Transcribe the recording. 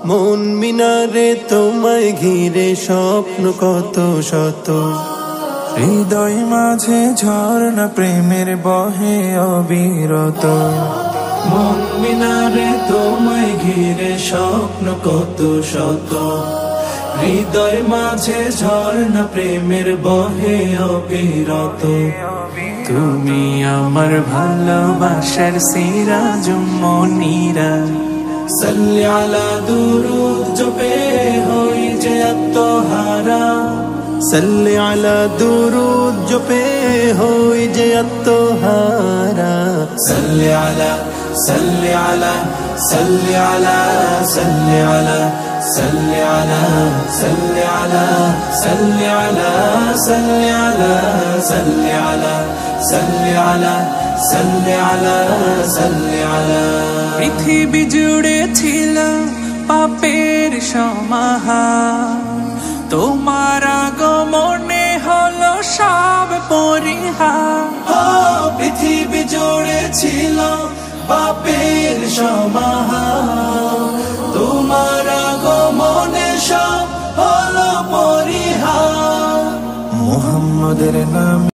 মন মিনারে তোমায় ঘিরে স্বপ্ন কত শত, হৃদয় মাঝে ঝর্ণা প্রেমের বহে অবিরত। মন মিনারে তোমায় ঘিরে স্বপ্ন কত শত, হৃদয় মাঝে ঝর্ণা প্রেমের বহে অবিরত। তুমি আমার ভালোবাসার সিরাজ মনিরা, সাল্লি আলা দুরুদ জপে হই যে আত্মহারা, সাল্লি আলা দুরুদ জপে হই যে আত্মহারা। সাল্লি আলা সাল্লি আলা সাল্লি আলা সাল্লি আলা সাল্লি আলা সাল্লি আলা সাল্লি আলা সাল্লি আলা সাল্লি আলা সাল্লি আলা সাল্লি আলা সাল্লি আলা। পৃথিবী জুড়ে ছিল পাপের সমাহার, তোমার আগমনে হলো সব পরিহার। পৃথিবী জুড়ে ছিল পাপের সমাহার, তোমার আগমনে সব হলো পরিহার। মুহাম্মাদের নাম